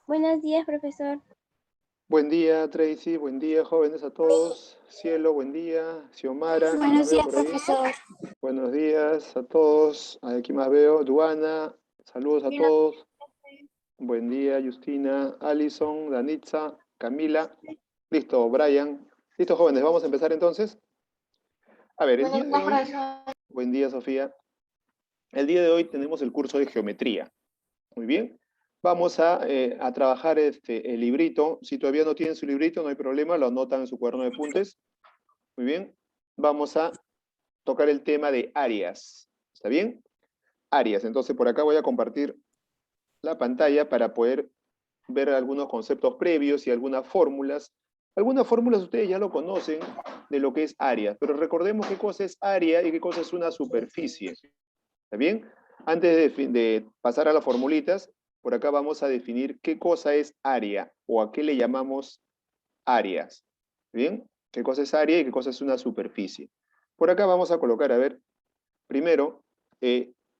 Buenos días, profesor. Buen día, Tracy. Buen día, jóvenes a todos. Cielo, buen día. Xiomara, ¿quién más Buenos veo días, por ahí? profesor. Buenos días a todos. Aquí más veo. Duana, saludos a todos. Buen día, Justina, Alison, Danitza, Camila. Listo, Brian. Listo, jóvenes, vamos a empezar entonces. A ver, el día de hoy. Buen día, Sofía. El día de hoy tenemos el curso de geometría. Muy bien. Vamos a trabajar el librito. Si todavía no tienen su librito, no hay problema, lo anotan en su cuaderno de apuntes. Muy bien. Vamos a tocar el tema de áreas. ¿Está bien? Áreas. Entonces, por acá voy a compartir la pantalla para poder ver algunos conceptos previos y algunas fórmulas. Algunas fórmulas ustedes ya lo conocen de lo que es área, pero recordemos qué cosa es área y qué cosa es una superficie. ¿Está bien? Antes de pasar a las formulitas, por acá vamos a definir qué cosa es área o a qué le llamamos áreas. ¿Bien? ¿Qué cosa es área y qué cosa es una superficie? Por acá vamos a colocar, a ver, primero,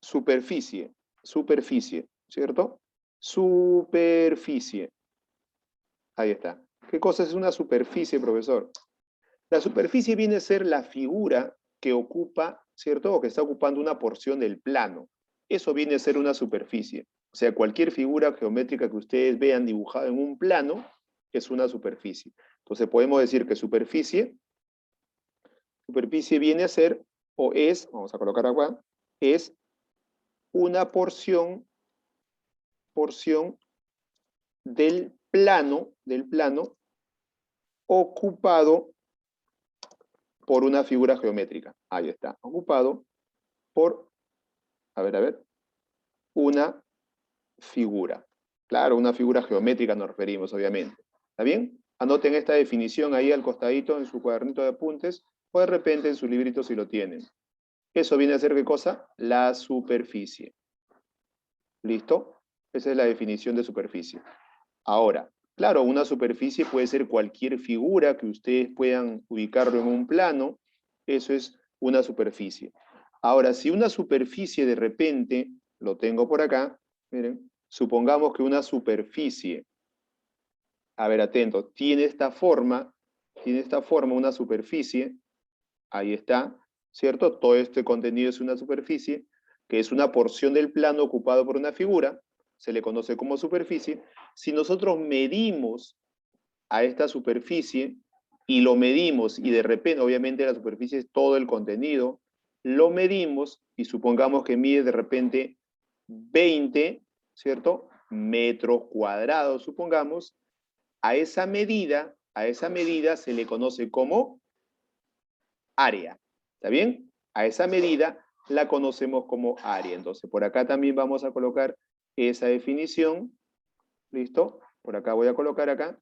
superficie, ¿cierto? Superficie. Ahí está. ¿Qué cosa es una superficie, profesor? La superficie viene a ser la figura que ocupa, ¿cierto? O que está ocupando una porción del plano. Eso viene a ser una superficie. O sea, cualquier figura geométrica que ustedes vean dibujada en un plano es una superficie. Entonces podemos decir que superficie viene a ser, o es, vamos a colocar acá, es una porción del plano ocupado por una figura geométrica. Ahí está, ocupado por, a ver, una figura. Claro, una figura geométrica nos referimos, obviamente. ¿Está bien? Anoten esta definición ahí al costadito en su cuadernito de apuntes o de repente en su librito si lo tienen. Eso viene a ser ¿qué cosa? La superficie. ¿Listo? Esa es la definición de superficie. Ahora, claro, una superficie puede ser cualquier figura que ustedes puedan ubicarlo en un plano. Eso es una superficie. Ahora, si una superficie de repente, lo tengo por acá, miren, supongamos que una superficie, a ver, atento, tiene esta forma una superficie, ahí está, ¿cierto? Todo este contenido es una superficie, que es una porción del plano ocupado por una figura, se le conoce como superficie. Si nosotros medimos a esta superficie y lo medimos y de repente, obviamente la superficie es todo el contenido, lo medimos y supongamos que mide de repente 20, ¿cierto? Metros cuadrados, supongamos, a esa medida se le conoce como área. ¿Está bien? A esa medida la conocemos como área. Entonces, por acá también vamos a colocar esa definición. ¿Listo? Por acá voy a colocar acá.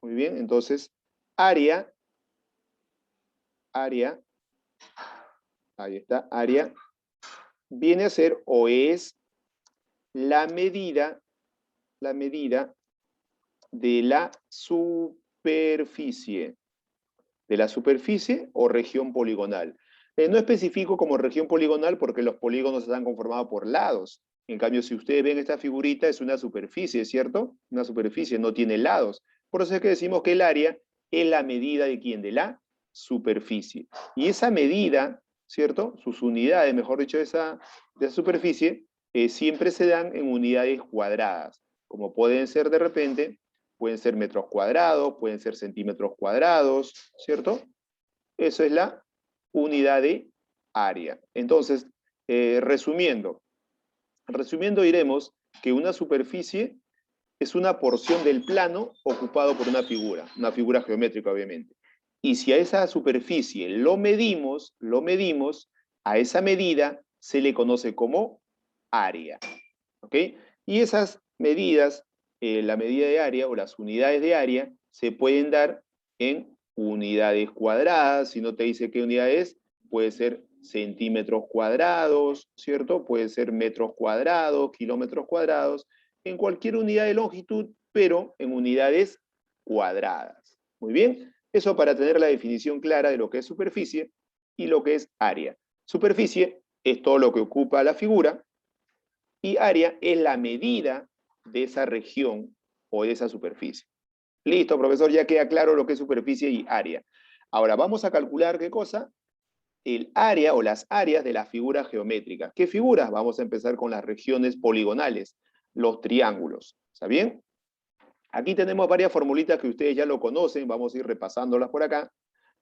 Muy bien, entonces, área, ahí está, área, viene a ser o es la medida de la superficie. De la superficie o región poligonal. No especifico como región poligonal porque los polígonos están conformados por lados. En cambio, si ustedes ven esta figurita, es una superficie, ¿cierto? Una superficie, no tiene lados. Por eso es que decimos que el área es la medida de quién, de la superficie. Y esa medida, ¿cierto? Sus unidades, mejor dicho, de esa superficie, siempre se dan en unidades cuadradas, como pueden ser de repente, pueden ser metros cuadrados, pueden ser centímetros cuadrados, ¿cierto? Eso es la unidad de área. Entonces, resumiendo diremos que una superficie es una porción del plano ocupado por una figura geométrica obviamente. Y si a esa superficie lo medimos, a esa medida se le conoce como área. ¿Ok? Y esas medidas, la medida de área o las unidades de área, se pueden dar en unidades cuadradas. Si no te dice qué unidad es, puede ser centímetros cuadrados, ¿cierto? Puede ser metros cuadrados, kilómetros cuadrados, en cualquier unidad de longitud, pero en unidades cuadradas. Muy bien, eso para tener la definición clara de lo que es superficie y lo que es área. Superficie es todo lo que ocupa la figura y área es la medida de esa región o de esa superficie. Listo, profesor, ya queda claro lo que es superficie y área. Ahora vamos a calcular, ¿qué cosa? El área o las áreas de las figuras geométricas. ¿Qué figuras? Vamos a empezar con las regiones poligonales, los triángulos. ¿Está bien? Aquí tenemos varias formulitas que ustedes ya lo conocen, vamos a ir repasándolas por acá.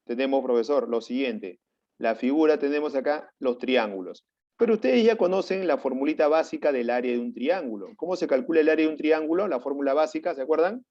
Tenemos, profesor, lo siguiente. La figura tenemos acá los triángulos. Pero ustedes ya conocen la formulita básica del área de un triángulo. ¿Cómo se calcula el área de un triángulo? La fórmula básica, ¿se acuerdan?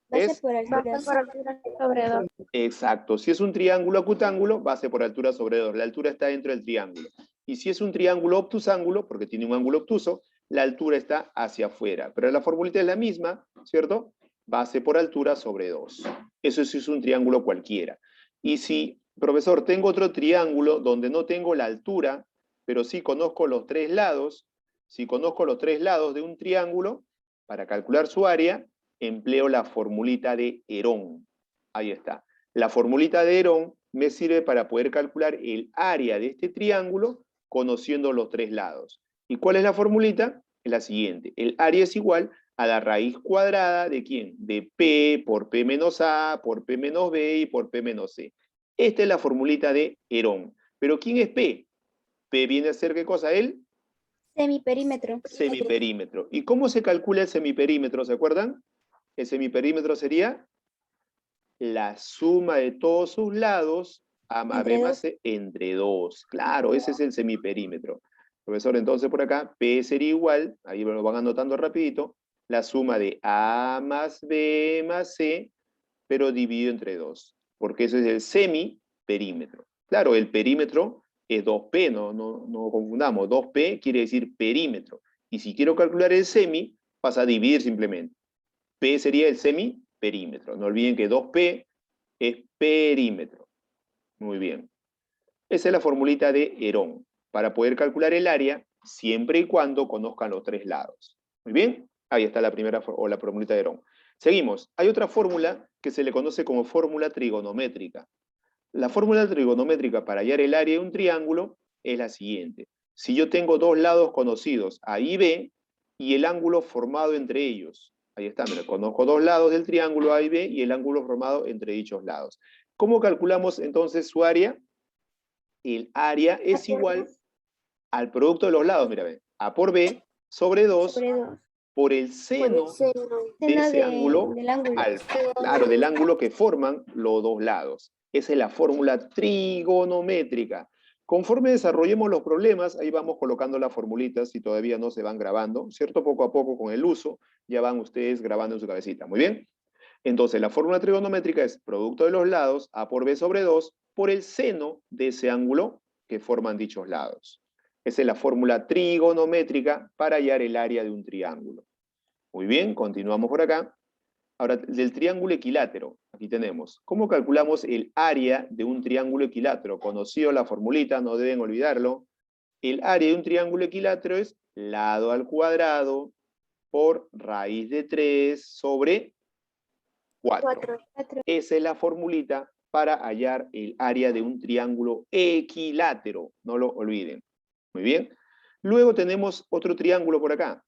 Base Es por altura. Base por altura sobre 2. exacto. Si es un triángulo acutángulo, base por altura sobre 2. La altura está dentro del triángulo. Y si es un triángulo obtusángulo, porque tiene un ángulo obtuso, la altura está hacia afuera. Pero la formulita es la misma, ¿cierto? Base por altura sobre 2. Eso sí es un triángulo cualquiera. Y si, profesor, tengo otro triángulo donde no tengo la altura, pero sí conozco los tres lados, si conozco los tres lados de un triángulo, para calcular su área, empleo la formulita de Herón. Ahí está. La formulita de Herón me sirve para poder calcular el área de este triángulo conociendo los tres lados. ¿Y cuál es la formulita? Es la siguiente. El área es igual a la raíz cuadrada de ¿quién? De P por P menos A, por P menos B y por P menos C. Esta es la formulita de Herón. ¿Pero quién es P? P viene a ser ¿qué cosa? El Semiperímetro. semiperímetro. ¿Y cómo se calcula el semiperímetro? ¿Se acuerdan? El semiperímetro sería la suma de todos sus lados a más B más C entre 2. Claro, ese es el semiperímetro. Profesor, entonces por acá, P sería igual, ahí me lo van anotando rapidito, la suma de A más B más C, pero dividido entre 2. Porque eso es el semiperímetro. Claro, el perímetro es 2P, no confundamos. 2P quiere decir perímetro. Y si quiero calcular el semi, pasa a dividir simplemente. P sería el semiperímetro. No olviden que 2P es perímetro. Muy bien. Esa es la formulita de Herón, para poder calcular el área siempre y cuando conozcan los tres lados. Muy bien. Ahí está la primera o la formulita de Herón. Seguimos. Hay otra fórmula que se le conoce como fórmula trigonométrica. La fórmula trigonométrica para hallar el área de un triángulo es la siguiente. Si yo tengo dos lados conocidos, A y B, y el ángulo formado entre ellos. Ahí está, me conozco dos lados del triángulo A y B y el ángulo formado entre dichos lados. ¿Cómo calculamos entonces su área? El área es igual al producto de los lados, mira, ve, A por B sobre 2 por el seno de ese ángulo del ángulo. alfa. Claro, del ángulo que forman los dos lados. Esa es la fórmula trigonométrica. Conforme desarrollemos los problemas, ahí vamos colocando las formulitas si todavía no se van grabando, ¿cierto? Poco a poco con el uso, ya van ustedes grabando en su cabecita. Muy bien. Entonces, la fórmula trigonométrica es producto de los lados, A por B sobre 2, por el seno de ese ángulo que forman dichos lados. Esa es la fórmula trigonométrica para hallar el área de un triángulo. Muy bien, continuamos por acá. Ahora, del triángulo equilátero, aquí tenemos. ¿Cómo calculamos el área de un triángulo equilátero? Conocido la formulita, no deben olvidarlo. El área de un triángulo equilátero es lado al cuadrado por raíz de 3 sobre 4. Esa es la formulita para hallar el área de un triángulo equilátero. No lo olviden. Muy bien. Luego tenemos otro triángulo por acá.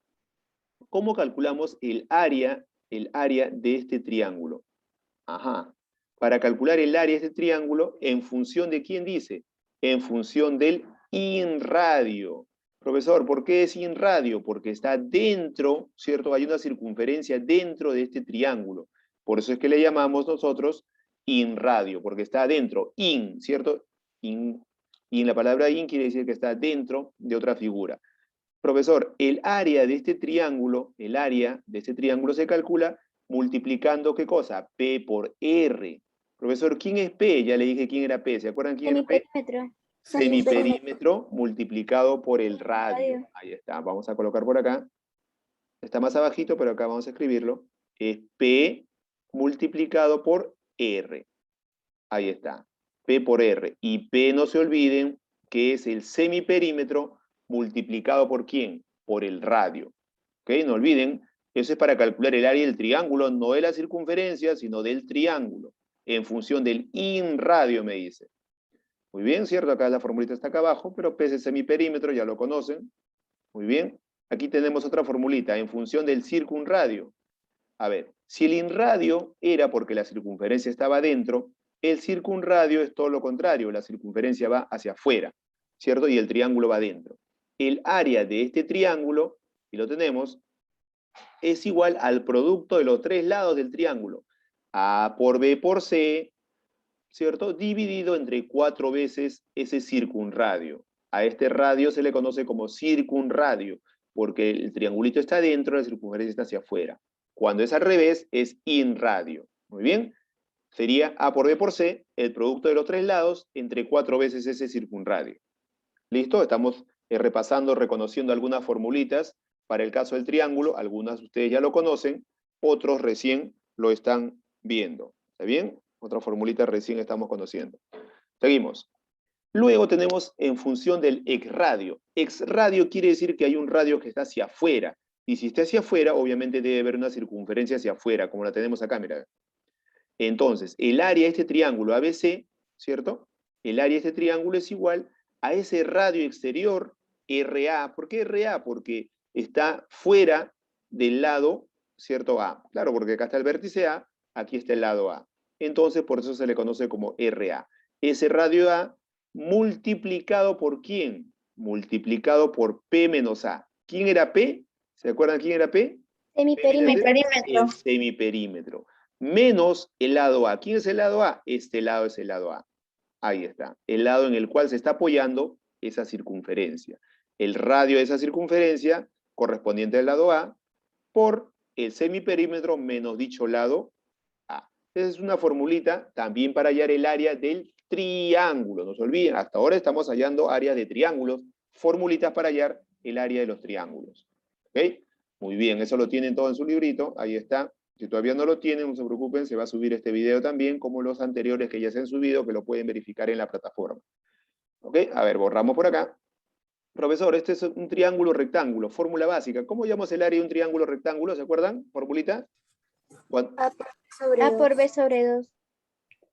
¿Cómo calculamos el área de este triángulo? Ajá. Para calcular el área de este triángulo, ¿en función de quién dice? En función del inradio. Profesor, ¿por qué es inradio? Porque está dentro, ¿cierto? Hay una circunferencia dentro de este triángulo. Por eso es que le llamamos nosotros inradio, porque está dentro, ¿cierto? Y en la palabra in quiere decir que está dentro de otra figura. Profesor, el área de este triángulo, se calcula multiplicando ¿qué cosa? P por R. Profesor, ¿quién es P? Ya le dije quién era P. ¿Se acuerdan quién era P? Semiperímetro multiplicado por el radio. Ahí está, vamos a colocar por acá. Está más abajito, pero acá vamos a escribirlo. Es P multiplicado por R. Ahí está, P por R. Y P, no se olviden, que es el semiperímetro multiplicado por ¿quién? Por el radio. ¿Ok? No olviden, eso es para calcular el área del triángulo, no de la circunferencia, sino del triángulo, en función del inradio, me dice. Muy bien, ¿cierto? Acá la formulita está acá abajo, pero P es el semiperímetro, ya lo conocen. Muy bien. Aquí tenemos otra formulita, en función del circunradio. A ver, Si el inradio era porque la circunferencia estaba adentro, el circunradio es todo lo contrario, la circunferencia va hacia afuera, ¿cierto? Y el triángulo va adentro. El área de este triángulo, y lo tenemos, es igual al producto de los tres lados del triángulo. A por B por C, ¿cierto? Dividido entre 4 veces ese circunradio. A este radio se le conoce como circunradio, porque el triangulito está adentro, la circunferencia está hacia afuera. Cuando es al revés, es inradio. Muy bien. Sería A por B por C, el producto de los tres lados, entre 4 veces ese circunradio. ¿Listo? Estamos repasando, reconociendo algunas formulitas para el caso del triángulo. Algunas de ustedes ya lo conocen, otros recién lo están viendo. ¿Está bien? Otra formulita recién estamos conociendo. Seguimos. Luego tenemos en función del exradio. Exradio quiere decir que hay un radio que está hacia afuera. Y si está hacia afuera, obviamente debe haber una circunferencia hacia afuera, como la tenemos acá, mira. Entonces, el área de este triángulo ABC, ¿cierto? El área de este triángulo es igual a ese radio exterior, RA. ¿Por qué RA? Porque está fuera del lado, ¿cierto? A. Claro, porque acá está el vértice A, aquí está el lado A. Entonces, por eso se le conoce como RA. Ese radio A multiplicado por ¿quién? Multiplicado por P menos A. ¿Quién era P? ¿Se acuerdan quién era P? Semiperímetro. El semiperímetro. Menos el lado A. ¿Quién es el lado A? Este lado es el lado A. Ahí está. El lado en el cual se está apoyando esa circunferencia. El radio de esa circunferencia correspondiente al lado A por el semiperímetro menos dicho lado A. Esa es una formulita también para hallar el área del triángulo. No se olviden, hasta ahora estamos hallando áreas de triángulos, formulitas para hallar el área de los triángulos. ¿Ok? Muy bien, eso lo tienen todo en su librito, ahí está. Si todavía no lo tienen, no se preocupen, se va a subir este video también, como los anteriores que ya se han subido, que lo pueden verificar en la plataforma. ¿Ok? A ver, borramos por acá. Profesor, este es un triángulo rectángulo, fórmula básica. ¿Cómo llamamos el área de un triángulo rectángulo? ¿Se acuerdan? ¿Formulita? A por B sobre 2.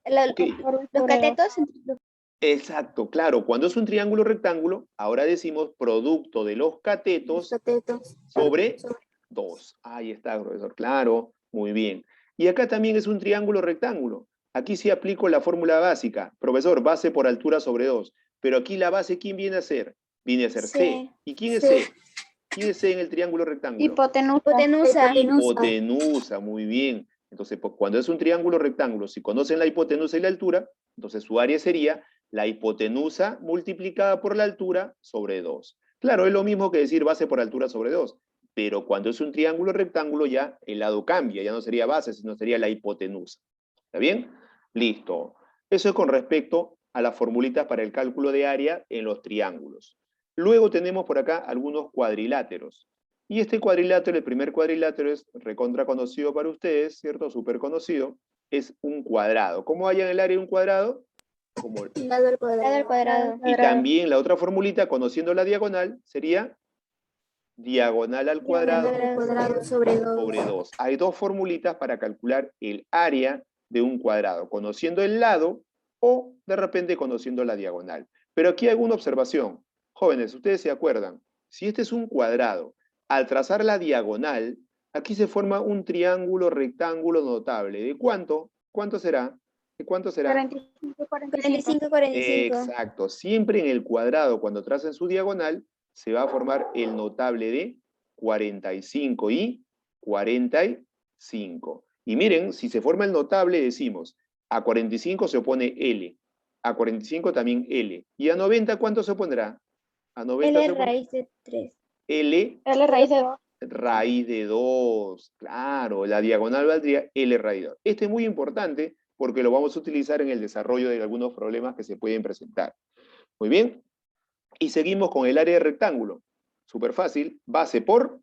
Ok. Los catetos. Exacto, claro. Cuando es un triángulo rectángulo, ahora decimos producto de los catetos sobre 2. Ahí está, profesor. Claro, muy bien. Y acá también es un triángulo rectángulo. Aquí sí aplico la fórmula básica. Profesor, base por altura sobre 2. Pero aquí la base, ¿quién viene a ser? Viene a ser C. ¿Y quién es C? ¿Quién es C en el triángulo rectángulo? Hipotenusa. Hipotenusa, muy bien. Entonces, cuando es un triángulo rectángulo, si conocen la hipotenusa y la altura, entonces su área sería la hipotenusa multiplicada por la altura sobre 2. Claro, es lo mismo que decir base por altura sobre 2, pero cuando es un triángulo rectángulo ya el lado cambia, ya no sería base, sino sería la hipotenusa. ¿Está bien? Listo. Eso es con respecto a las formulitas para el cálculo de área en los triángulos. Luego tenemos por acá algunos cuadriláteros. Y este cuadrilátero, el primer cuadrilátero es recontra conocido para ustedes, ¿cierto? Súper conocido. Es un cuadrado. ¿Cómo hallan el área de un cuadrado? Como Lado al cuadrado. y también la otra formulita, conociendo la diagonal, sería diagonal al cuadrado Sobre 2. sobre 2. Hay dos formulitas para calcular el área de un cuadrado, conociendo el lado o de repente conociendo la diagonal. Pero aquí hay una observación. Jóvenes, ustedes se acuerdan, si este es un cuadrado, al trazar la diagonal, aquí se forma un triángulo rectángulo notable. ¿De cuánto? ¿Cuánto será? ¿De cuánto será? 45, 45. Exacto. Siempre en el cuadrado, cuando tracen su diagonal, se va a formar el notable de 45 y 45. Y miren, si se forma el notable, decimos, a 45 se opone L, a 45 también L. ¿Y a 90 cuánto se opondrá? A 90 L se opone raíz de 3. L Raíz de 2. raíz de 2. Claro, la diagonal valdría L raíz de 2. Este es muy importante porque lo vamos a utilizar en el desarrollo de algunos problemas que se pueden presentar. Muy bien. Y seguimos con el área de rectángulo. Súper fácil. Base por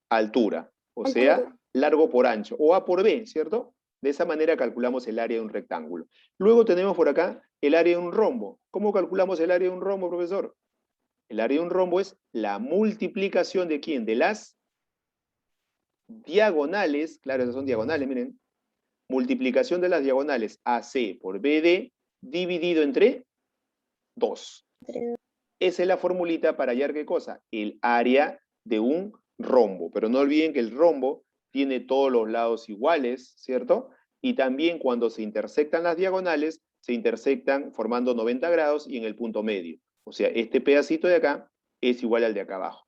altura. O sea, largo por ancho. O A por B, ¿cierto? De esa manera calculamos el área de un rectángulo. Luego tenemos por acá el área de un rombo. ¿Cómo calculamos el área de un rombo, profesor? El área de un rombo es la multiplicación de ¿quién? De las diagonales, claro, esas son diagonales, miren, multiplicación de las diagonales AC por BD dividido entre 2. Esa es la formulita para hallar ¿qué cosa? El área de un rombo. Pero no olviden que el rombo tiene todos los lados iguales, ¿cierto? Y también cuando se intersectan las diagonales, se intersectan formando 90 grados y en el punto medio. O sea, este pedacito de acá es igual al de acá abajo.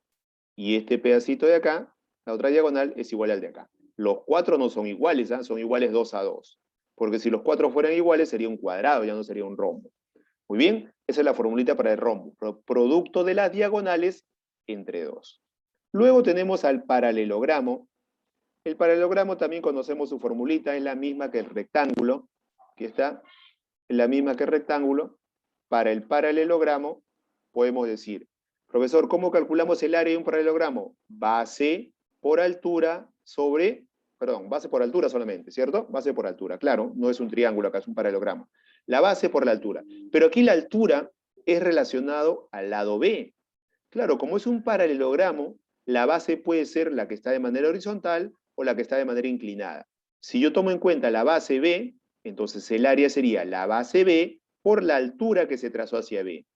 Y este pedacito de acá, la otra diagonal, es igual al de acá. Los cuatro no son iguales, ¿eh? Son iguales 2 a 2. Porque si los cuatro fueran iguales, sería un cuadrado, ya no sería un rombo. Muy bien, esa es la formulita para el rombo. Producto de las diagonales entre 2. Luego tenemos al paralelogramo. El paralelogramo también conocemos su formulita, es la misma que el rectángulo. Aquí está, es la misma que el rectángulo. Para el paralelogramo podemos decir, profesor, ¿cómo calculamos el área de un paralelogramo? Base por altura sobre, perdón, base por altura solamente, ¿cierto? Base por altura, claro, no es un triángulo acá, es un paralelogramo. La base por la altura. Pero aquí la altura es relacionado al lado B. Claro, como es un paralelogramo, la base puede ser la que está de manera horizontal o la que está de manera inclinada. Si yo tomo en cuenta la base B, entonces el área sería la base B por la altura que se trazó hacia B.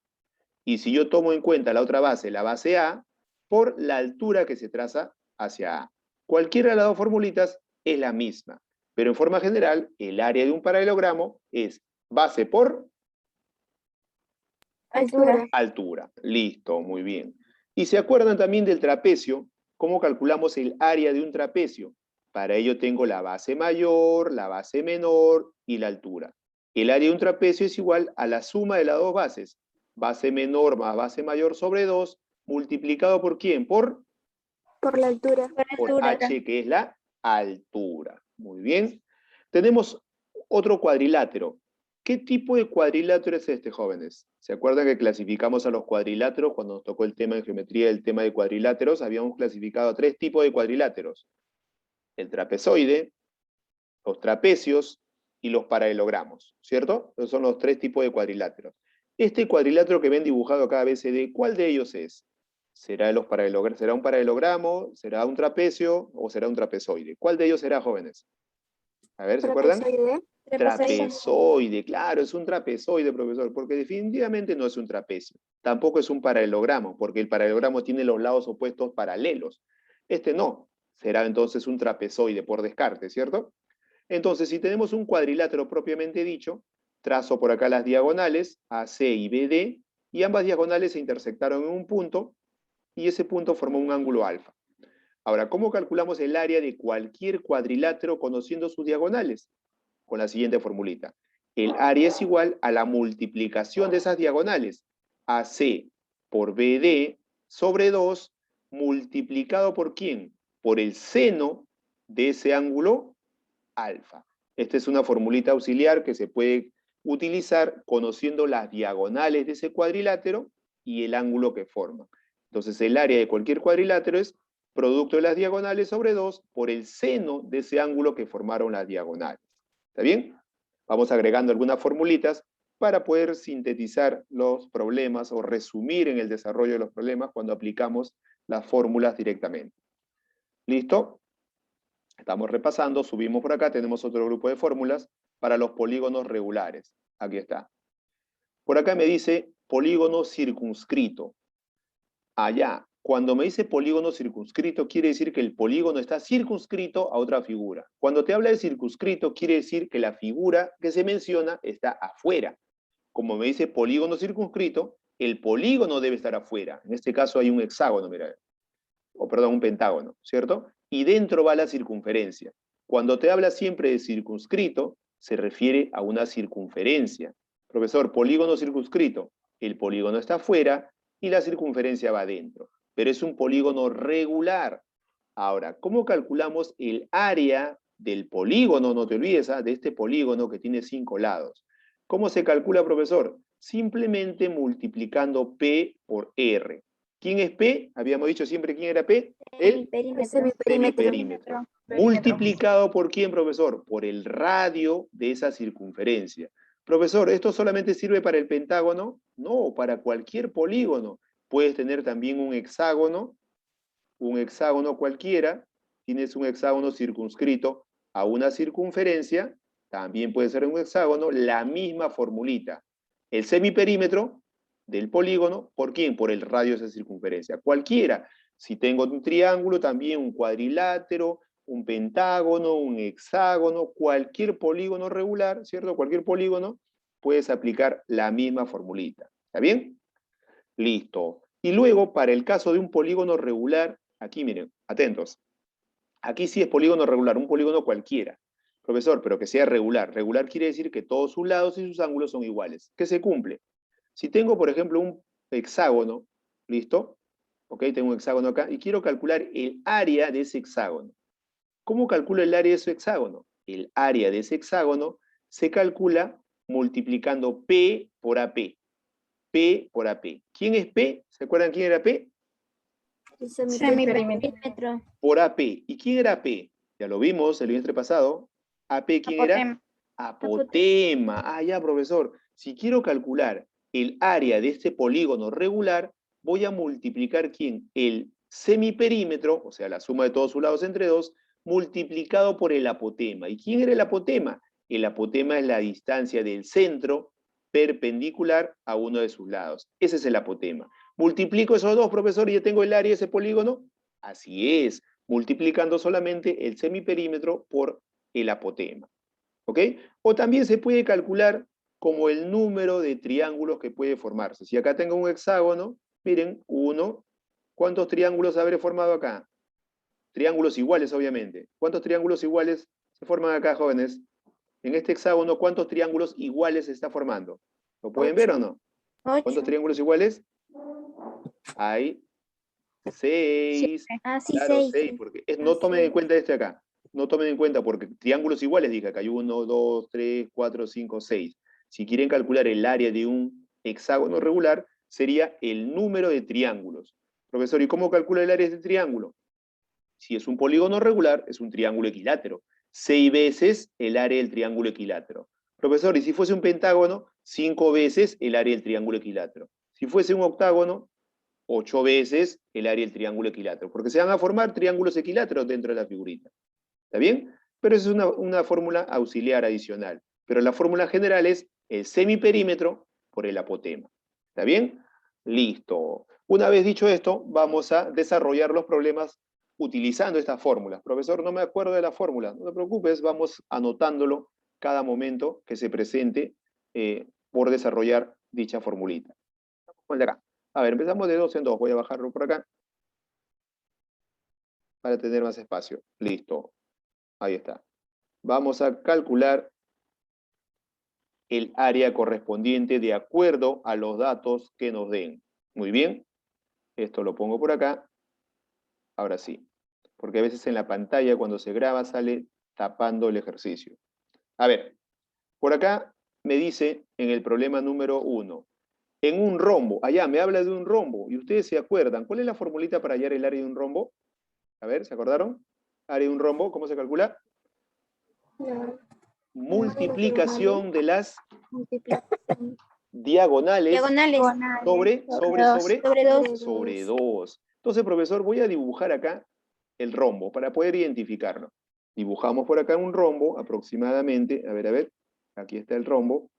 Y si yo tomo en cuenta la otra base, la base A, por la altura que se traza hacia A. Cualquiera de las dos formulitas es la misma, pero en forma general, el área de un paralelogramo es base por Altura. altura. Listo, muy bien. Y se acuerdan también del trapecio, cómo calculamos el área de un trapecio. Para ello tengo la base mayor, la base menor y la altura. El área de un trapecio es igual a la suma de las dos bases. Base menor más base mayor sobre 2, multiplicado por ¿quién? Por la altura. por h, que es la altura. Muy bien. Tenemos otro cuadrilátero. ¿Qué tipo de cuadrilátero es este, jóvenes? ¿Se acuerdan que clasificamos a los cuadriláteros cuando nos tocó el tema en geometría, el tema de cuadriláteros? Habíamos clasificado a 3 tipos de cuadriláteros. El trapezoide, los trapecios y los paralelogramos, ¿cierto? Esos son los 3 tipos de cuadriláteros. Este cuadrilátero que ven dibujado acá, ABCD, ¿cuál de ellos es? ¿Será un paralelogramo? ¿Será un trapecio? ¿O será un trapezoide? ¿Cuál de ellos será, jóvenes? A ver, ¿se acuerdan? Trapezoide, claro, es un trapezoide, profesor, porque definitivamente no es un trapecio. Tampoco es un paralelogramo, porque el paralelogramo tiene los lados opuestos paralelos. Este no, será entonces un trapezoide por descarte, ¿cierto? Entonces, si tenemos un cuadrilátero propiamente dicho, trazo por acá las diagonales, AC y BD, y ambas diagonales se intersectaron en un punto, y ese punto formó un ángulo alfa. Ahora, ¿cómo calculamos el área de cualquier cuadrilátero conociendo sus diagonales? Con la siguiente formulita. El área es igual a la multiplicación de esas diagonales. AC por BD sobre 2 multiplicado por ¿quién? Por el seno de ese ángulo alfa. Esta es una formulita auxiliar que se puede utilizar conociendo las diagonales de ese cuadrilátero y el ángulo que forma. Entonces el área de cualquier cuadrilátero es producto de las diagonales sobre 2 por el seno de ese ángulo que formaron las diagonales. ¿Está bien? Vamos agregando algunas formulitas para poder sintetizar los problemas o resumir en el desarrollo de los problemas cuando aplicamos las fórmulas directamente. ¿Listo? Estamos repasando, subimos por acá, tenemos otro grupo de fórmulas para los polígonos regulares. Aquí está. Por acá me dice polígono circunscrito. Allá, cuando me dice polígono circunscrito, quiere decir que el polígono está circunscrito a otra figura. Cuando te habla de circunscrito, quiere decir que la figura que se menciona está afuera. Como me dice polígono circunscrito, el polígono debe estar afuera. En este caso hay un hexágono, mira. O perdón, un pentágono, ¿cierto? Y dentro va la circunferencia. Cuando te habla siempre de circunscrito, se refiere a una circunferencia. Profesor, polígono circunscrito. El polígono está afuera y la circunferencia va adentro. Pero es un polígono regular. Ahora, ¿cómo calculamos el área del polígono? No te olvides, de este polígono que tiene 5 lados. ¿Cómo se calcula, profesor? Simplemente multiplicando P por R. ¿Quién es P? Habíamos dicho siempre quién era P. El semiperímetro. ¿Multiplicado por quién, profesor? Por el radio de esa circunferencia. Profesor, ¿esto solamente sirve para el pentágono? No, para cualquier polígono. Puedes tener también un hexágono cualquiera. Tienes un hexágono circunscrito a una circunferencia, también puede ser un hexágono, la misma formulita. El semiperímetro del polígono, ¿por quién? Por el radio de esa circunferencia. Cualquiera. Si tengo un triángulo, también un cuadrilátero, un pentágono, un hexágono, cualquier polígono regular, ¿cierto? Cualquier polígono, puedes aplicar la misma formulita. ¿Está bien? Listo. Y luego, para el caso de un polígono regular, aquí miren, atentos. Aquí sí es polígono regular, un polígono cualquiera. Profesor, pero que sea regular. Regular quiere decir que todos sus lados y sus ángulos son iguales. ¿Qué se cumple? Si tengo, por ejemplo, un hexágono, ¿listo? Ok, tengo un hexágono acá, y quiero calcular el área de ese hexágono. ¿Cómo calculo el área de ese hexágono? El área de ese hexágono se calcula multiplicando P por AP. P por AP. ¿Quién es P? ¿Se acuerdan quién era P? Semiperímetro. Por AP. ¿Y quién era AP? Ya lo vimos el bimestre pasado. ¿AP quién era? Apotema. Ah, ya, profesor. Si quiero calcular el área de este polígono regular, voy a multiplicar ¿quién? El semiperímetro, o sea, la suma de todos sus lados entre 2, multiplicado por el apotema. ¿Y quién era el apotema? El apotema es la distancia del centro perpendicular a uno de sus lados. Ese es el apotema. Multiplico esos dos, profesor, y ya tengo el área de ese polígono. Así es, multiplicando solamente el semiperímetro por el apotema. ¿Ok? O también se puede calcular como el número de triángulos que puede formarse. Si acá tengo un hexágono, miren, 1. ¿Cuántos triángulos habré formado acá? Triángulos iguales, obviamente. ¿Cuántos triángulos iguales se forman acá, jóvenes? En este hexágono, ¿cuántos triángulos iguales se está formando? ¿Lo pueden ver o no? 8. ¿Cuántos triángulos iguales? Hay 6. Ah, sí, Claro, 6. 6, porque no tomen en cuenta este acá. No tomen en cuenta porque triángulos iguales, dije acá hay 1, 2, 3, 4, 5, 6. Si quieren calcular el área de un hexágono regular, sería el número de triángulos. Profesor, ¿y cómo calcula el área de este triángulo? Si es un polígono regular, es un triángulo equilátero. 6 veces el área del triángulo equilátero. Profesor, ¿y si fuese un pentágono? 5 veces el área del triángulo equilátero. Si fuese un octágono, 8 veces el área del triángulo equilátero, porque se van a formar triángulos equiláteros dentro de la figurita. ¿Está bien? Pero esa es una fórmula auxiliar adicional. Pero la fórmula general es el semiperímetro por el apotema. ¿Está bien? Listo. Una vez dicho esto, vamos a desarrollar los problemas utilizando estas fórmulas. Profesor, no me acuerdo de la fórmula. No te preocupes, vamos anotándolo cada momento que se presente por desarrollar dicha formulita. Vamos de acá. A ver, empezamos de 2 en 2. Voy a bajarlo por acá para tener más espacio. Listo. Ahí está. Vamos a calcular el área correspondiente de acuerdo a los datos que nos den. Muy bien. Esto lo pongo por acá. Ahora sí. Porque a veces en la pantalla cuando se graba sale tapando el ejercicio. A ver. Por acá me dice en el problema número 1. En un rombo. Allá me habla de un rombo. Y ustedes se acuerdan. ¿Cuál es la formulita para hallar el área de un rombo? A ver, ¿se acordaron? Área de un rombo, ¿cómo se calcula? Multiplicación de las diagonales sobre 2. Entonces, profesor, voy a dibujar acá el rombo para poder identificarlo. Dibujamos por acá un rombo aproximadamente. A ver. Aquí está el rombo.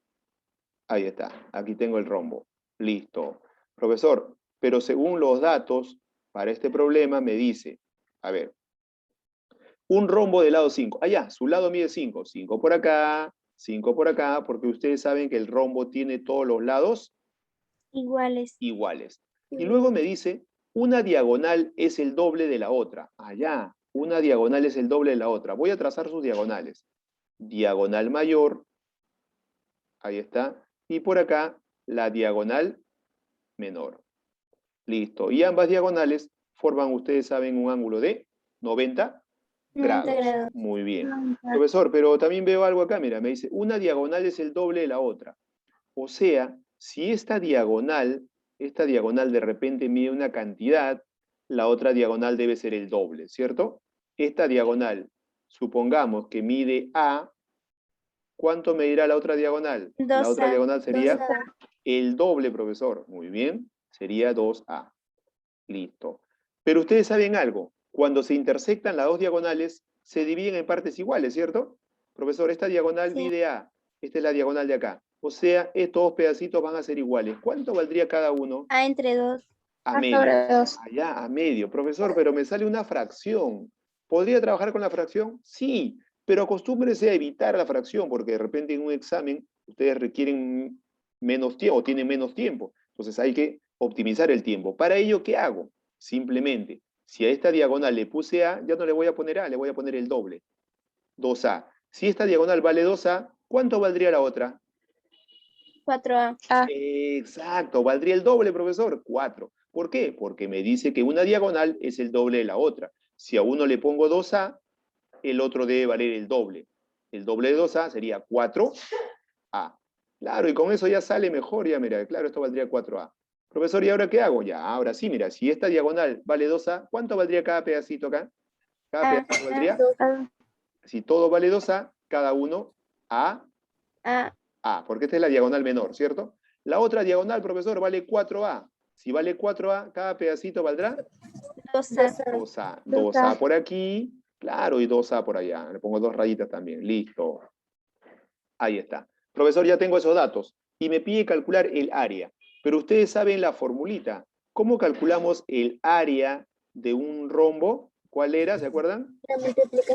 Ahí está. Aquí tengo el rombo. Listo. Profesor, pero según los datos para este problema me dice, a ver, un rombo de lado 5. Allá, su lado mide 5. 5 por acá, 5 por acá, porque ustedes saben que el rombo tiene todos los lados iguales. Y luego me dice, una diagonal es el doble de la otra. Allá, una diagonal es el doble de la otra. Voy a trazar sus diagonales. Diagonal mayor, ahí está. Y por acá, la diagonal menor. Listo. Y ambas diagonales forman, ustedes saben, un ángulo de 90 grados. Muy bien. Profesor, pero también veo algo acá, mira, me dice, una diagonal es el doble de la otra. O sea, si esta diagonal de repente mide una cantidad, la otra diagonal debe ser el doble, ¿cierto? Esta diagonal, supongamos que mide A, ¿cuánto medirá la otra diagonal? La otra diagonal sería 2A. El doble, profesor. Muy bien, sería 2A. Listo. Pero ustedes saben algo, cuando se intersectan las dos diagonales, se dividen en partes iguales, ¿cierto? Profesor, esta diagonal mide A, esta es la diagonal de acá. O sea, estos dos pedacitos van a ser iguales. ¿Cuánto valdría cada uno? A entre 2. A medio. Allá, a medio. Profesor, pero me sale una fracción. ¿Podría trabajar con la fracción? Sí, pero acostúmbrese a evitar la fracción, porque de repente en un examen ustedes requieren menos tiempo, o tienen menos tiempo. Entonces hay que optimizar el tiempo. Para ello, ¿qué hago? Simplemente, si a esta diagonal le puse A, ya no le voy a poner A, le voy a poner el doble. 2A. Si esta diagonal vale 2A, ¿cuánto valdría la otra? 4A. Exacto, valdría el doble, profesor, 4. ¿Por qué? Porque me dice que una diagonal es el doble de la otra. Si a uno le pongo 2A, el otro debe valer el doble. El doble de 2A sería 4A. Claro, y con eso ya sale mejor, ya mira, claro, esto valdría 4A. Profesor, ¿y ahora qué hago? Ya, ahora sí, mira, si esta diagonal vale 2A, ¿cuánto valdría cada pedacito acá? Cada pedacito valdría, si todo vale 2A, cada uno A, porque esta es la diagonal menor, ¿cierto? La otra diagonal, profesor, vale 4A. Si vale 4A, cada pedacito valdrá 2A. 2A por aquí, claro, y 2A por allá. Le pongo 2 rayitas también, listo. Ahí está. Profesor, ya tengo esos datos. Y me pide calcular el área. Pero ustedes saben la formulita. ¿Cómo calculamos el área de un rombo? ¿Cuál era? ¿Se acuerdan?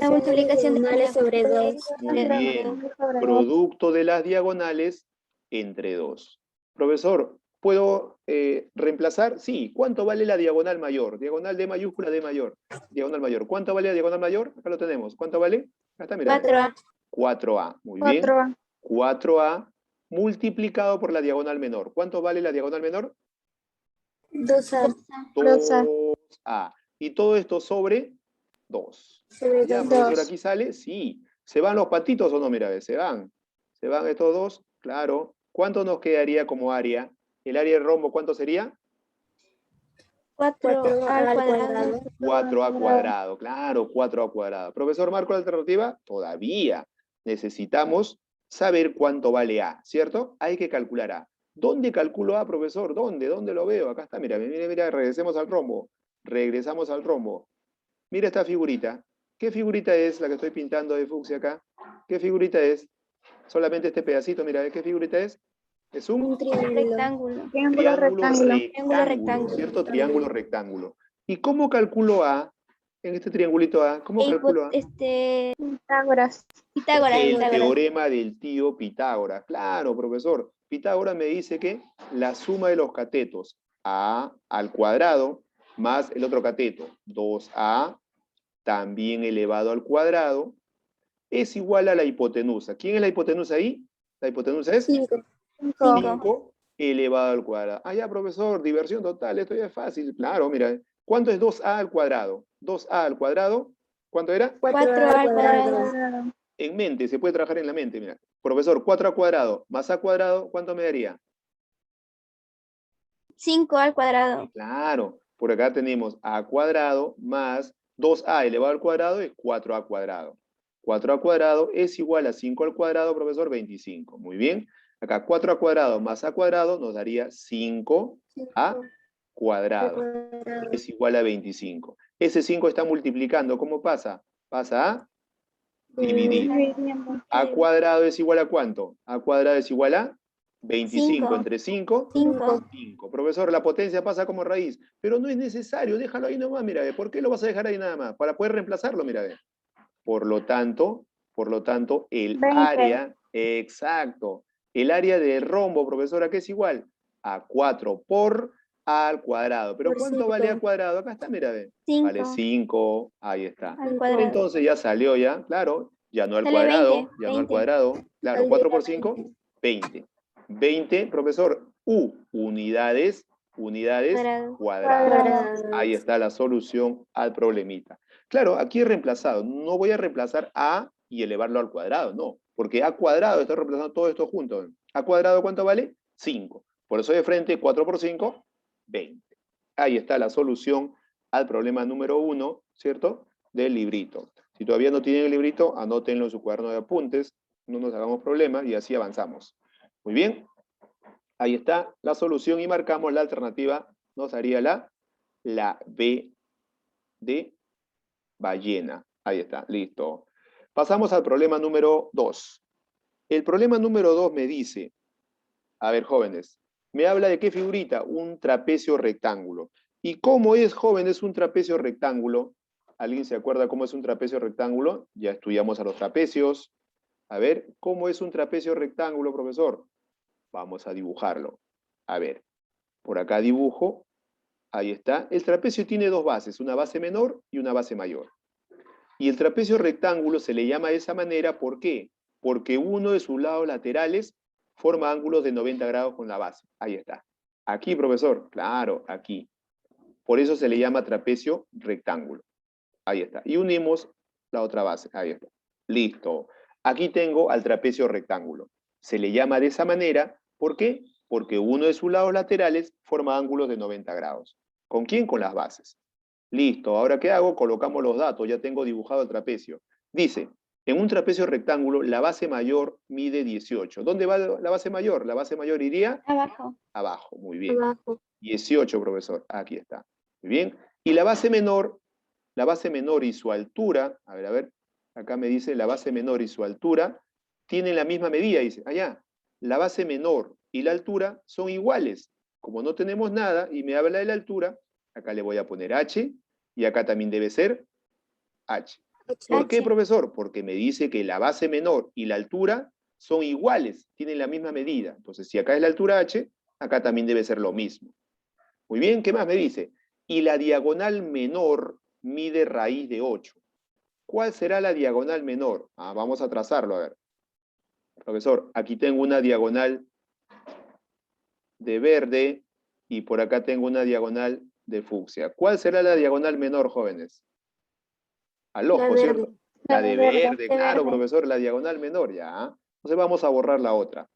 La multiplicación de diagonales sobre 2. Muy bien. Producto de las diagonales entre 2. Profesor, ¿puedo reemplazar? Sí. ¿Cuánto vale la diagonal mayor? Diagonal de mayúscula de mayor. Diagonal mayor. ¿Cuánto vale la diagonal mayor? Acá lo tenemos. ¿Cuánto vale? Acá está, mira. 4A. 4A. Muy bien. 4A. 4A multiplicado por la diagonal menor. ¿Cuánto vale la diagonal menor? 2A. 2A. Y todo esto sobre 2. ¿Ya, profesor, aquí sale? Sí. ¿Se van los patitos o no? Mira, se van. ¿Se van estos dos? Claro. ¿Cuánto nos quedaría como área? ¿El área del rombo cuánto sería? 4A al cuadrado. 4A cuadrado. Claro, 4A cuadrado. Profesor, ¿marco la alternativa? Todavía. Necesitamos saber cuánto vale A, ¿cierto? Hay que calcular A. ¿Dónde calculo A, profesor? ¿Dónde? ¿Dónde lo veo? Acá está, mira, mira, mira, regresemos al rombo. Regresamos al rombo. Mira esta figurita. ¿Qué figurita es la que estoy pintando de fucsia acá? ¿Qué figurita es? Solamente este pedacito, mira, ¿qué figurita es? Es un rectángulo. Triángulo rectángulo, ¿cierto? Triángulo rectángulo. ¿Y cómo calculo A? En este triangulito A, ¿cómo calculo A? Pitágoras. El teorema del tío Pitágoras. Claro, profesor. Pitágoras me dice que la suma de los catetos A al cuadrado más el otro cateto, 2A, también elevado al cuadrado, es igual a la hipotenusa. ¿Quién es la hipotenusa ahí? La hipotenusa es 5 elevado al cuadrado. Ah, ya, profesor, diversión total, esto ya es fácil. Claro, mira, ¿cuánto es 2A al cuadrado? 2A al cuadrado, ¿cuánto era? 4A al cuadrado. En mente, se puede trabajar en la mente, mira. Profesor, 4 al cuadrado más A cuadrado, ¿cuánto me daría? 5 al cuadrado. Claro, por acá tenemos A cuadrado más 2A elevado al cuadrado es 4A cuadrado. 4A cuadrado es igual a 5 al cuadrado, profesor, 25. Muy bien. Acá 4A cuadrado más A cuadrado nos daría 5A cuadrado. Es igual a 25. Ese 5 está multiplicando. ¿Cómo pasa? Pasa a dividir. A cuadrado es igual a ¿cuánto? A cuadrado es igual a 25 entre 5. 5. Profesor, la potencia pasa como raíz. Pero no es necesario, déjalo ahí nomás, mira. ¿Por qué lo vas a dejar ahí nada más? Para poder reemplazarlo, mira. Por lo tanto, el 20. área, exacto, el área del rombo, profesora, ¿qué es igual? A 4 por A al cuadrado. ¿Pero cuánto vale A cuadrado? Acá está, mira, ve. 5. Vale 5, ahí está. Al cuadrado. Entonces ya salió ya, claro, ya no al Sale cuadrado, 20, ya no al 20. cuadrado. Claro, 4 por 5, 20. 20, profesor, unidades cuadradas. Ahí está la solución al problemita. Claro, aquí he reemplazado. No voy a reemplazar A y elevarlo al cuadrado, no. Porque A cuadrado, estoy reemplazando todo esto junto. A cuadrado, ¿cuánto vale? 5. Por eso de frente, 4 por 5, 20. Ahí está la solución al problema número 1, ¿cierto? Del librito. Si todavía no tienen el librito, anótenlo en su cuaderno de apuntes. No nos hagamos problemas y así avanzamos. Muy bien. Ahí está la solución y marcamos la alternativa. Nos haría la B de ballena. Ahí está, listo. Pasamos al problema número 2. El problema número 2 me dice, a ver, jóvenes, me habla de qué figurita, un trapecio rectángulo. ¿Y cómo es, jóvenes, un trapecio rectángulo? ¿Alguien se acuerda cómo es un trapecio rectángulo? Ya estudiamos a los trapecios. A ver, ¿cómo es un trapecio rectángulo, profesor? Vamos a dibujarlo. A ver, por acá dibujo. Ahí está. El trapecio tiene dos bases, una base menor y una base mayor. Y el trapecio rectángulo se le llama de esa manera, ¿por qué? Porque uno de sus lados laterales forma ángulos de 90 grados con la base. Ahí está. Aquí, profesor. Claro, aquí. Por eso se le llama trapecio rectángulo. Ahí está. Y unimos la otra base. Ahí está. Listo. Aquí tengo al trapecio rectángulo. Se le llama de esa manera, ¿por qué? Porque uno de sus lados laterales forma ángulos de 90 grados. ¿Con quién? Con las bases. Listo. Ahora, ¿qué hago? Colocamos los datos. Ya tengo dibujado el trapecio. Dice, en un trapecio rectángulo, la base mayor mide 18. ¿Dónde va la base mayor? La base mayor iría... Abajo. Abajo. Muy bien. Abajo. 18, profesor. Aquí está. Muy bien. Y la base menor y su altura, a ver, acá me dice la base menor y su altura tienen la misma medida, dice, allá, la base menor y la altura son iguales. Como no tenemos nada y me habla de la altura, acá le voy a poner H y acá también debe ser H. ¿Por qué, profesor? Porque me dice que la base menor y la altura son iguales, tienen la misma medida. Entonces, si acá es la altura H, acá también debe ser lo mismo. Muy bien, ¿qué más me dice? Y la diagonal menor mide raíz de 8. ¿Cuál será la diagonal menor? Vamos a trazarlo, a ver. Profesor, aquí tengo una diagonal de verde y por acá tengo una diagonal de fucsia. ¿Cuál será la diagonal menor, jóvenes? Al ojo, ¿cierto? La de verde, claro, profesor, la diagonal menor, ya. Entonces vamos a borrar la otra.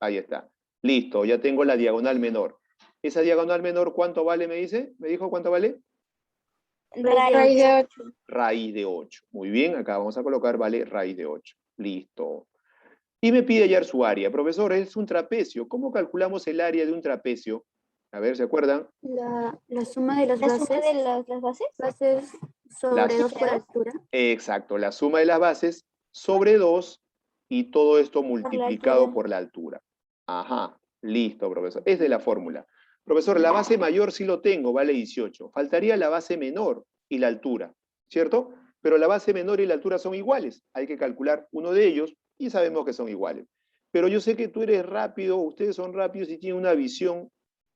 Ahí está. Listo, ya tengo la diagonal menor. ¿Esa diagonal menor cuánto vale, me dice? ¿Me dijo cuánto vale? Raíz de 8. Raíz de 8. Muy bien, acá vamos a colocar, vale, raíz de 8. Listo. Y me pide hallar su área. Profesor, es un trapecio. ¿Cómo calculamos el área de un trapecio? A ver, ¿se acuerdan? La suma de las bases. ¿La suma de las bases? Bases sobre 2 por altura. Exacto, la suma de las bases sobre 2 y todo esto multiplicado por la altura. Ajá, listo, profesor. Es de la fórmula. Profesor, la base mayor sí lo tengo, vale 18. Faltaría la base menor y la altura, ¿cierto? Pero la base menor y la altura son iguales. Hay que calcular uno de ellos y sabemos que son iguales. Pero yo sé que tú eres rápido, ustedes son rápidos y tienen una visión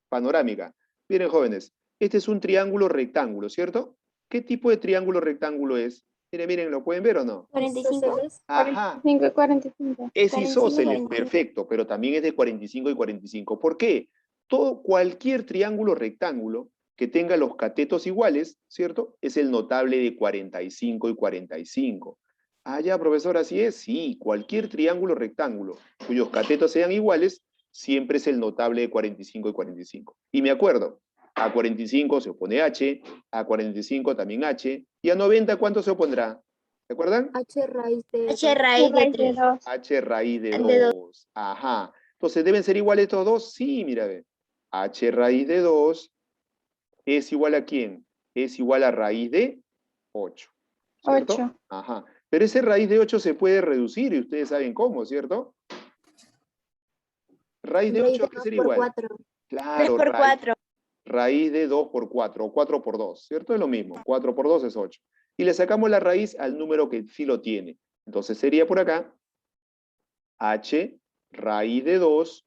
panorámica. Miren, jóvenes, este es un triángulo rectángulo, ¿cierto? ¿Qué tipo de triángulo rectángulo es? Miren, miren, ¿lo pueden ver o no? 45. Ajá. 45 y 45. Es isósceles, perfecto, pero también es de 45 y 45. ¿Por qué? Cualquier triángulo rectángulo que tenga los catetos iguales, ¿cierto? Es el notable de 45 y 45. Ya, profesor, así es. Sí, cualquier triángulo rectángulo cuyos catetos sean iguales, siempre es el notable de 45 y 45. Y me acuerdo, a 45 se opone H, a 45 también H, y a 90, ¿cuánto se opondrá? ¿Se acuerdan? H raíz de 3. H raíz de 2. Ajá. Entonces, ¿deben ser iguales estos dos? Sí, mira, ve. H raíz de 2 es igual a ¿quién? Es igual a raíz de 8. ¿Cierto? 8. Ajá. Pero ese raíz de 8 se puede reducir y ustedes saben cómo, ¿cierto? Raíz de 8 ¿qué sería igual? 4. Claro, 3 por 4. Raíz de 2 por 4 o 4 por 2, ¿cierto? Es lo mismo. 4 por 2 es 8. Y le sacamos la raíz al número que sí lo tiene. Entonces sería por acá, H raíz de 2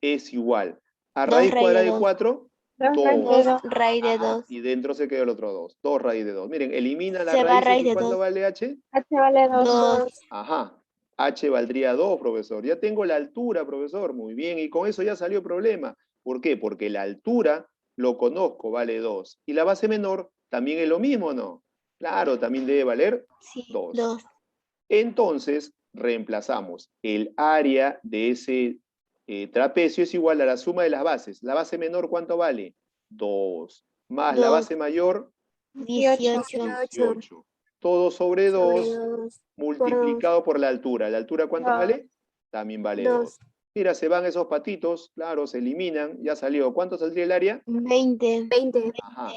es igual a raíz cuadrada de 4, 2 raíz de 2. Y dentro se queda el otro 2. 2 raíz de 2. Miren, elimina la Se va raíz. raíz ¿Y de cuánto 2. vale H? H vale 2. Ajá. H valdría 2, profesor. Ya tengo la altura, profesor. Muy bien. Y con eso ya salió el problema. ¿Por qué? Porque la altura, lo conozco, vale 2. Y la base menor también es lo mismo, ¿no? Claro, también debe valer 2. Entonces, reemplazamos el área de ese trapecio es igual a la suma de las bases. La base menor, ¿cuánto vale? 2. Más la base mayor, 18. Todo sobre 2 multiplicado por la altura. ¿La altura cuánto vale? También vale 2. Mira, se van esos patitos, claro, se eliminan, ya salió. ¿Cuánto saldría el área? 20. Ajá,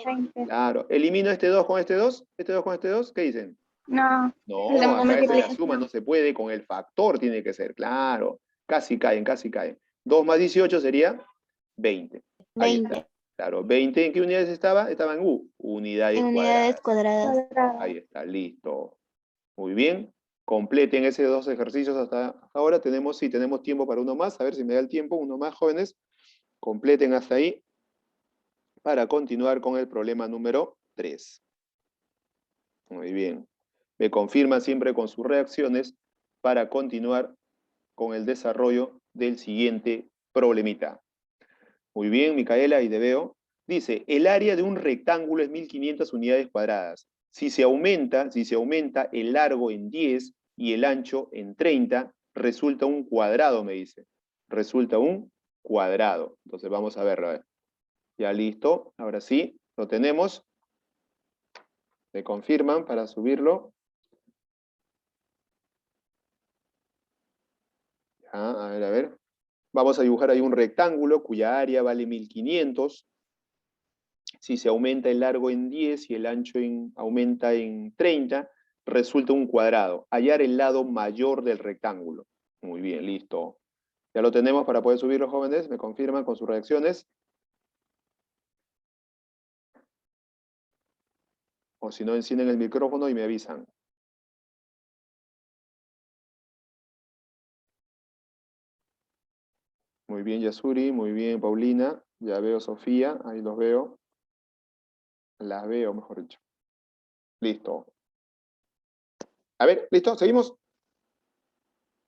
claro. Elimino este 2 con este 2, este 2 con este 2, ¿qué dicen? No. No, acá es la suma, no se puede, con el factor tiene que ser, claro. Casi caen, casi caen. 2 más 18 sería 20. Ahí está. Claro, 20, ¿en qué unidades estaba? Estaba en U, unidades cuadradas. Ahí está, listo. Muy bien. Completen esos 2 ejercicios hasta ahora. Tenemos tiempo para uno más. A ver si me da el tiempo. Uno más, jóvenes. Completen hasta ahí para continuar con el problema número 3. Muy bien. Me confirman siempre con sus reacciones para continuar con el desarrollo del siguiente problemita. Muy bien, Micaela, ahí te veo. Dice, el área de un rectángulo es 1500 unidades cuadradas. Si se aumenta el largo en 10 y el ancho en 30, resulta un cuadrado, me dice. Resulta un cuadrado. Entonces vamos a verlo. A ver. Ya listo. Ahora sí, lo tenemos. Me confirman para subirlo. Ya, a ver, a ver. Vamos a dibujar ahí un rectángulo cuya área vale 1500. Si se aumenta el largo en 10 y el ancho aumenta en 30, resulta un cuadrado. Hallar el lado mayor del rectángulo. Muy bien, listo. Ya lo tenemos para poder subir los jóvenes. ¿Me confirman con sus reacciones? O si no, encienden el micrófono y me avisan. Muy bien, Yasuri. Muy bien, Paulina. Ya veo Sofía. Ahí los veo. Las veo, mejor dicho. Listo. A ver, ¿listo? ¿Seguimos?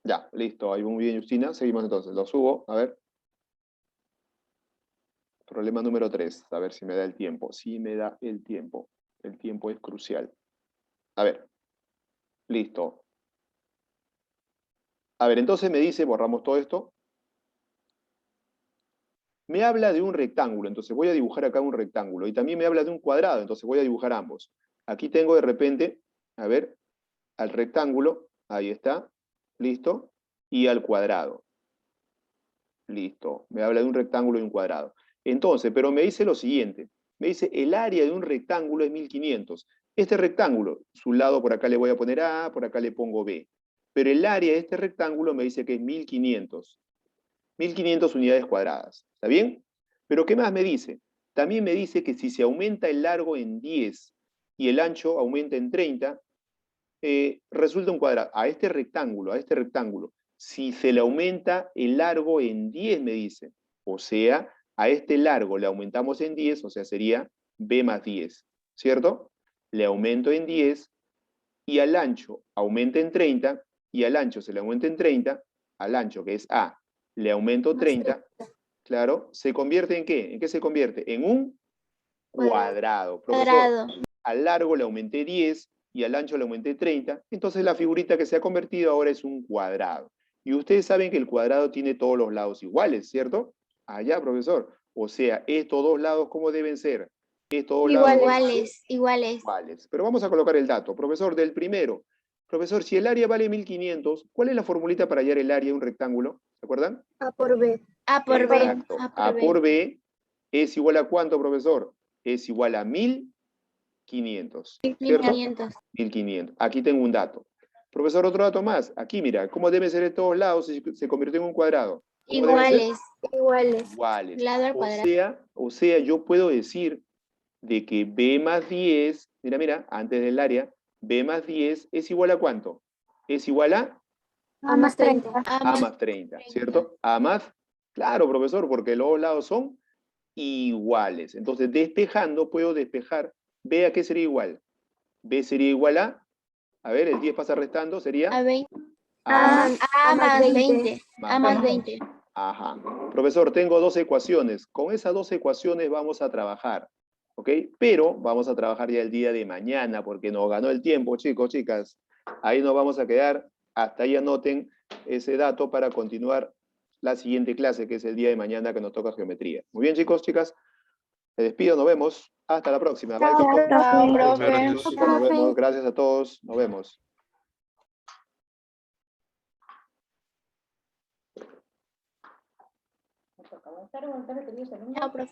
Ya, listo. Ahí muy bien, Justina. Seguimos entonces. Lo subo. A ver. Problema número 3. A ver si me da el tiempo. Sí me da el tiempo. El tiempo es crucial. A ver. Listo. A ver, entonces me dice, borramos todo esto. Me habla de un rectángulo, entonces voy a dibujar acá un rectángulo. Y también me habla de un cuadrado, entonces voy a dibujar ambos. Aquí tengo de repente, a ver, al rectángulo. Ahí está. Listo. Y al cuadrado. Listo. Me habla de un rectángulo y un cuadrado. Entonces, pero me dice lo siguiente. Me dice, el área de un rectángulo es 1500. Este rectángulo, su lado por acá le voy a poner A, por acá le pongo B. Pero el área de este rectángulo me dice que es 1500. 1500 unidades cuadradas. ¿Está bien? Pero ¿qué más me dice? También me dice que si se aumenta el largo en 10 y el ancho aumenta en 30, resulta un cuadrado. A este rectángulo, si se le aumenta el largo en 10, me dice. O sea, a este largo le aumentamos en 10, o sea, sería B más 10. ¿Cierto? Le aumento en 10 y al ancho aumenta en 30, y al ancho se le aumenta en 30, al ancho que es A, le aumento 30, claro, ¿se convierte en qué? ¿En qué se convierte? En un cuadrado. Profesor, al largo le aumenté 10 y al ancho le aumenté 30, entonces la figurita que se ha convertido ahora es un cuadrado. Y ustedes saben que el cuadrado tiene todos los lados iguales, ¿cierto? Allá, profesor. O sea, estos dos lados, ¿cómo deben ser? Estos dos lados iguales. Pero vamos a colocar el dato. Profesor, del primero. Profesor, si el área vale 1500, ¿cuál es la formulita para hallar el área de un rectángulo? ¿Se acuerdan? A por B. Exacto. A por B es igual a ¿cuánto, profesor? Es igual a 1500. ¿Cierto? 1500. Aquí tengo un dato. Profesor, otro dato más. Aquí, mira, ¿cómo deben ser de todos lados si se convirtió en un cuadrado? Iguales. O sea, yo puedo decir de que B más 10, mira, antes del área, B más 10 es igual a ¿cuánto? Es igual a A más 30. A más 30, ¿cierto? A más, claro, profesor, porque los lados son iguales. Entonces, despejando, puedo despejar. B a qué sería igual. B sería igual a ver, el 10 pasa restando, sería A 20. A más 20. más 20. Ajá. Profesor, tengo dos ecuaciones. Con esas dos ecuaciones vamos a trabajar. ¿Ok? Pero vamos a trabajar ya el día de mañana porque nos ganó el tiempo, chicos, chicas. Ahí nos vamos a quedar. Hasta ahí anoten ese dato para continuar la siguiente clase, que es el día de mañana que nos toca geometría. Muy bien, chicos, chicas. Me despido, nos vemos. Hasta la próxima. Bye, chicos. Nos vemos. Gracias a todos. Nos vemos. Chao, profe.